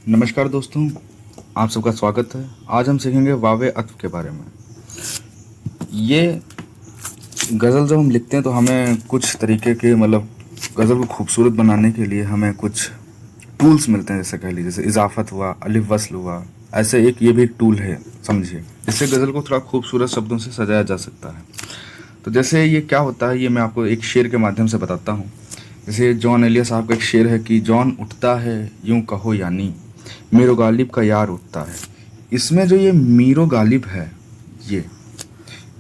नमस्कार दोस्तों, आप सबका स्वागत है। आज हम सीखेंगे वावे अत्व के बारे में। ये गज़ल जब हम लिखते हैं तो हमें कुछ तरीके के गज़ल को खूबसूरत बनाने के लिए हमें कुछ टूल्स मिलते हैं। जैसे कह लीजिए, जैसे इजाफत हुआ, अलिफ वस्ल हुआ, ऐसे ये भी एक टूल है, समझिए। इससे गज़ल को थोड़ा खूबसूरत शब्दों से सजाया जा सकता है। तो जैसे ये क्या होता है, ये मैं आपको एक शेर के माध्यम से बताता हूँ। जैसे जॉन एलिया साहब का एक शेर है कि जॉन उठता है यूं कहो यानी, मीरो गालिब का यार उठता है। इसमें जो ये मीरो गालिब है, ये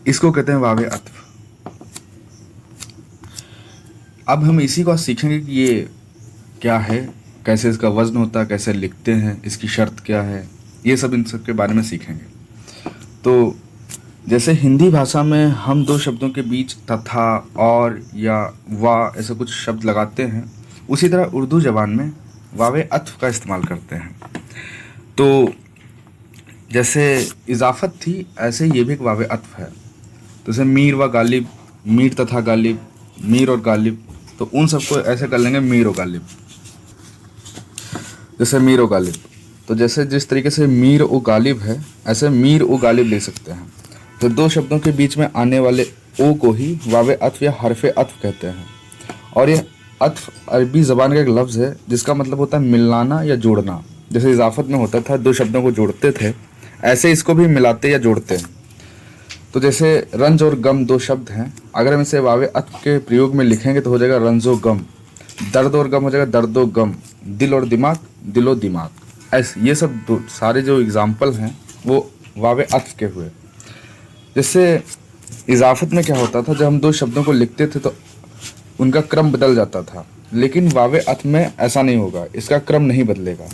इसको कहते हैं वावे अत्व। अब हम इसी को सीखेंगे कि ये क्या है, कैसे इसका वजन होता है, कैसे लिखते हैं, इसकी शर्त क्या है, ये सब इन सब के बारे में सीखेंगे। तो जैसे हिंदी भाषा में हम दो शब्दों के बीच तथा, और या वा ऐसे कुछ शब्द लगाते हैं, उसी तरह उर्दू ज़बान में वावे अत्व का इस्तेमाल करते हैं। तो जैसे इजाफत थी, ऐसे ये भी एक वावे अत्व है। तो जैसे मीर व गालिब, मीर तथा गालिब, मीर और गालिब, तो उन सबको ऐसे कर लेंगे मीर और गालिब। जैसे मीर और गालिब, तो जैसे जिस तरीके से मीर और गालिब है, ऐसे मीर और गालिब ले सकते हैं। तो दो शब्दों के बीच में आने वाले ओ को ही वावे अत्व या हरफे अत्व कहते हैं। और ये अत्व अरबी ज़बान का एक लफ्ज़ है जिसका मतलब होता है मिलाना या जोड़ना। जैसे इजाफत में होता था, दो शब्दों को जोड़ते थे, ऐसे इसको भी मिलाते या जोड़ते हैं। तो जैसे रंज और गम दो शब्द हैं, अगर हम इसे वावे अत्व के प्रयोग में लिखेंगे तो हो जाएगा रंजो गम। दर्द और गम हो जाएगा दर्दो गम। दिल और दिमाग दिलो दिमाग। ऐसे ये सब सारे जो एग्जाम्पल हैं वो वावे अत्व के हुए। जैसे इजाफत में क्या होता था, जब हम दो शब्दों को लिखते थे तो उनका क्रम बदल जाता था, लेकिन वावे अत्व में ऐसा नहीं होगा, इसका क्रम नहीं बदलेगा।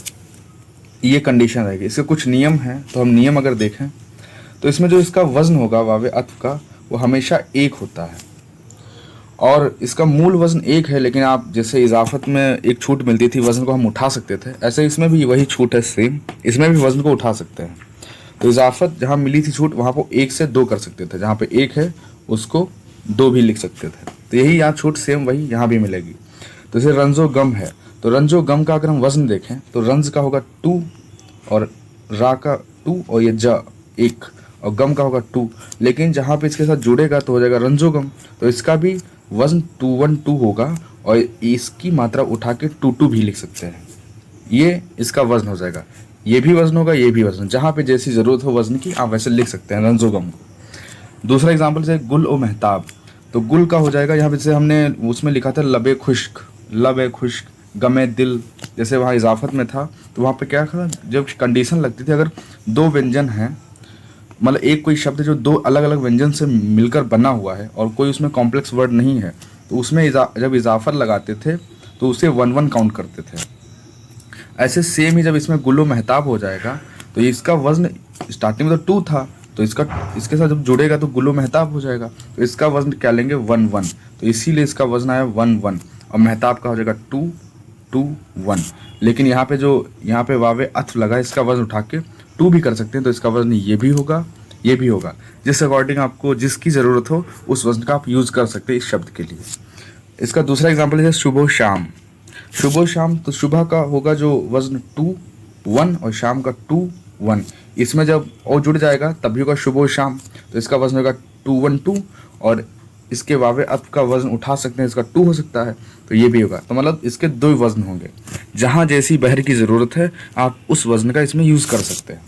ये कंडीशन रहेगी। इसके कुछ नियम हैं, तो हम नियम अगर देखें तो इसमें जो इसका वजन होगा वावे अत्व का, वो हमेशा एक होता है। और इसका मूल वजन एक है, लेकिन आप जैसे इजाफत में एक छूट मिलती थी, वजन को हम उठा सकते थे, ऐसे इसमें भी वही छूट है सेम, इसमें भी वजन को उठा सकते हैं। तो इजाफत जहाँ मिली थी छूट, वहाँ पर एक से दो कर सकते थे, जहाँ पे एक है उसको दो भी लिख सकते थे। तो यही यहाँ छूट सेम वही यहाँ भी मिलेगी। तो जैसे रंजो गम है, तो रंजो गम का अगर हम वजन देखें तो रंज का होगा 2 और रा का 2 और ये ज 1 और गम का होगा 2, लेकिन जहाँ पे इसके साथ जुड़ेगा तो हो जाएगा रंजो गम। तो इसका भी वजन 212 होगा और इसकी मात्रा उठा के 22 भी लिख सकते हैं। ये इसका वजन हो जाएगा, ये भी वजन होगा, ये भी वजन, जहाँ पे जैसी ज़रूरत हो वजन की आप वैसे लिख सकते हैं रंजो गम को। दूसरा एग्जाम्पल जैसे गुल ओ मेहताब, तो गुल का हो जाएगा यहाँ पे, जैसे हमने उसमें लिखा था लबे खुश्क, लबे खुश्क, गमे दिल, जैसे वहाँ इजाफत में था तो वहाँ पे क्या था, जब कंडीशन लगती थी, अगर दो व्यंजन हैं, मतलब एक कोई शब्द जो दो अलग अलग व्यंजन से मिलकर बना हुआ है और कोई उसमें कॉम्प्लेक्स वर्ड नहीं है, तो उसमें जब इजाफत लगाते थे तो उसे 1-1 काउंट करते थे। ऐसे सेम ही जब इसमें गुलो मेहताब हो जाएगा तो इसका वजन स्टार्टिंग में तो 2 था, तो इसके साथ जब जुड़ेगा तो गुलो मेहताब हो जाएगा, तो इसका वजन क्या लेंगे 1-1, तो इसीलिए इसका वजन आया 1-1 और मेहताब का हो जाएगा 2-2-1। लेकिन यहाँ पे वावे अत्व लगा, इसका वजन उठा के 2 भी कर सकते हैं, तो इसका वजन ये भी होगा, ये भी होगा। जिस अकॉर्डिंग आपको जिसकी ज़रूरत हो उस वजन का आप यूज़ कर सकते हैं इस शब्द के लिए। इसका दूसरा एग्जाम्पल है सुबह शाम। सुबह शाम, तो सुबह का होगा जो वजन 2-1 और शाम का 2-1, इसमें जब और जुड़ जाएगा तभी होगा सुबह शाम, तो इसका वजन होगा 2-1-2 और इसके वावे अत्व का वजन उठा सकते हैं, इसका 2 हो सकता है, तो ये भी होगा। तो मतलब इसके 2 वजन होंगे, जहाँ जैसी बहर की ज़रूरत है आप उस वजन का इसमें यूज़ कर सकते हैं।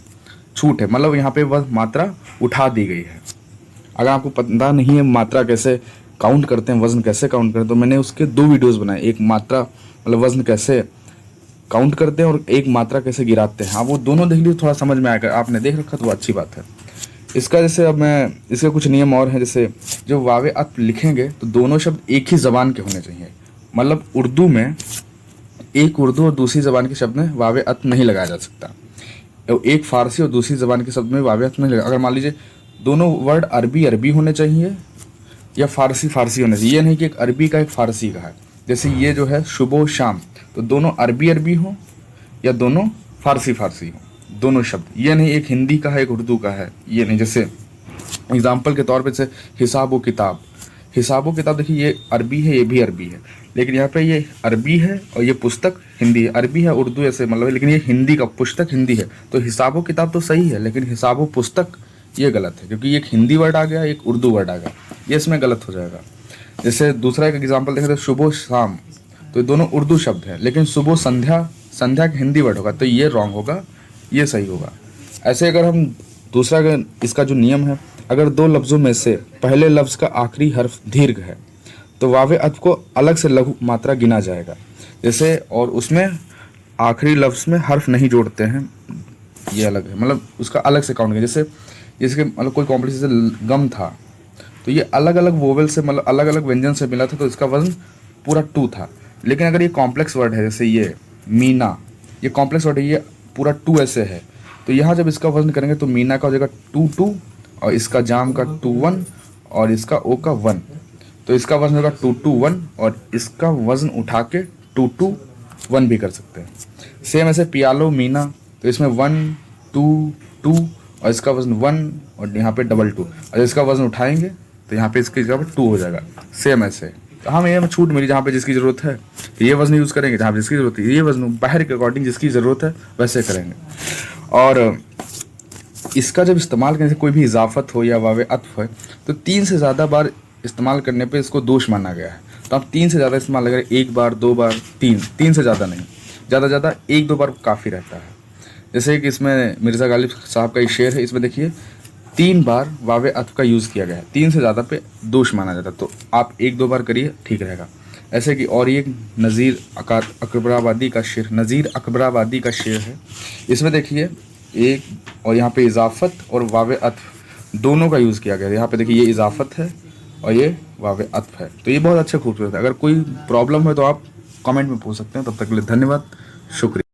छूट है, मतलब यहाँ पे वह मात्रा उठा दी गई है। अगर आपको पता नहीं है मात्रा कैसे काउंट करते हैं, वजन कैसे काउंट करते हैं, तो मैंने उसके 2 वीडियोस बनाए, एक मात्रा मतलब वजन कैसे काउंट करते हैं और एक मात्रा कैसे गिराते हैं। आप वो दोनों देख लीजिए, थोड़ा समझ में आएगा। आपने देख रखा तो अच्छी बात है। इसका जैसे अब मैं इसके कुछ नियम और हैं, जैसे जब वावे अत्व लिखेंगे तो दोनों शब्द एक ही ज़बान के होने चाहिए। मतलब उर्दू में एक उर्दू और दूसरी ज़बान के शब्द में वावे अत्व नहीं लगाया जा सकता, एक फ़ारसी और दूसरी ज़बान के शब्द में वावे अत्व नहीं लगा। अगर मान लीजिए दोनों वर्ड अरबी अरबी होने चाहिए या फ़ारसी फ़ारसी होने चाहिए, ये नहीं कि एक अरबी का एक फ़ारसी का है। जैसे ये जो है सुबह शाम, तो दोनों अरबी अरबी हों या दोनों फ़ारसी फ़ारसी हों, दोनों शब्द, ये नहीं एक हिंदी का है एक उर्दू का है, ये नहीं। जैसे एग्जाम्पल के तौर पे जैसे हिसाब व किताब, हिसाब व किताब देखिए ये अरबी है, ये भी अरबी है, लेकिन यहाँ पे ये अरबी है और ये पुस्तक हिंदी है। अरबी है, उर्दू ऐसे मतलब है, लेकिन ये हिंदी का पुस्तक हिंदी है। तो हिसाबो किताब तो सही है, लेकिन हिसाबो पुस्तक ये गलत है, क्योंकि एक हिंदी वर्ड आ गया, एक उर्दू वर्ड आ गया, ये इसमें गलत हो जाएगा। जैसे दूसरा एक एग्जाम्पल देखें तो सुबह शाम, तो ये दोनों उर्दू शब्द है, लेकिन सुबह संध्या, संध्या का हिंदी वर्ड होगा, तो ये रॉन्ग होगा, ये सही होगा। ऐसे अगर हम दूसरा इसका जो नियम है, अगर दो लफ्ज़ों में से पहले लफ्ज़ का आखिरी हर्फ दीर्घ है तो वावे अत्व को अलग से लघु मात्रा गिना जाएगा। जैसे और उसमें आखिरी लफ्ज़ में हर्फ नहीं जोड़ते हैं, ये अलग है, मतलब उसका अलग से काउंट करें। जैसे मतलब कोई कॉम्प्लेक्स जैसे गम था, तो ये अलग अलग वोवेल से मतलब अलग अलग व्यंजन से मिला था, तो इसका वजन पूरा 2 था। लेकिन अगर ये कॉम्प्लेक्स वर्ड है, जैसे ये मीना, ये कॉम्प्लेक्स वर्ड है, ये पूरा 2 ऐसे है, तो यहाँ जब इसका वजन करेंगे तो मीना का हो जाएगा 2 और इसका जाम का 2 1 और इसका ओ का 1, तो इसका वजन होगा 2 2 1 और इसका वजन उठा के 2 2 1 भी कर सकते हैं। सेम ऐसे पियालो मीना, तो इसमें 1 2 2 और इसका वजन 1 और यहाँ पे 2 2 और इसका वजन उठाएंगे तो यहाँ पे इसकी जगह पे 2 हो जाएगा। सेम ऐसे तो हमें ये छूट मिली, जहाँ पे जिसकी ज़रूरत है ये वजन यूज़ करेंगे, जहाँ पे जिसकी ज़रूरत है ये वजन, बाहर के अकॉर्डिंग जिसकी ज़रूरत है वैसे करेंगे। और इसका जब इस्तेमाल करने से कोई भी इजाफत हो या वावे अत्फ है तो 3 से ज़्यादा बार इस्तेमाल करने पे इसको दोष माना गया है। तो आप 3 से ज़्यादा इस्तेमाल करें, 1 बार 2 बार 3 से ज़्यादा नहीं, ज़्यादा ज़्यादा 1-2 बार काफ़ी रहता है। जैसे कि इसमें मिर्ज़ा गालिब साहब का ये शेर है, इसमें देखिए 3 बार वावे अत्फ का यूज़ किया गया है, 3 से ज़्यादा पे दोष माना जाता है, तो आप 1-2 बार करिए ठीक रहेगा। ऐसे कि और ये नज़ीर अकबराबादी का शेर, नज़ीर अकबराबादी का शेर है, इसमें देखिए एक और यहाँ पे इजाफत और वावे अत्फ दोनों का यूज़ किया गया है। यहाँ पे देखिए ये इजाफत है और ये वावे अत्फ है, तो ये बहुत अच्छा खूबसूरत है। अगर कोई प्रॉब्लम है तो आप कमेंट में पूछ सकते हैं। तब तक के लिए धन्यवाद, शुक्रिया।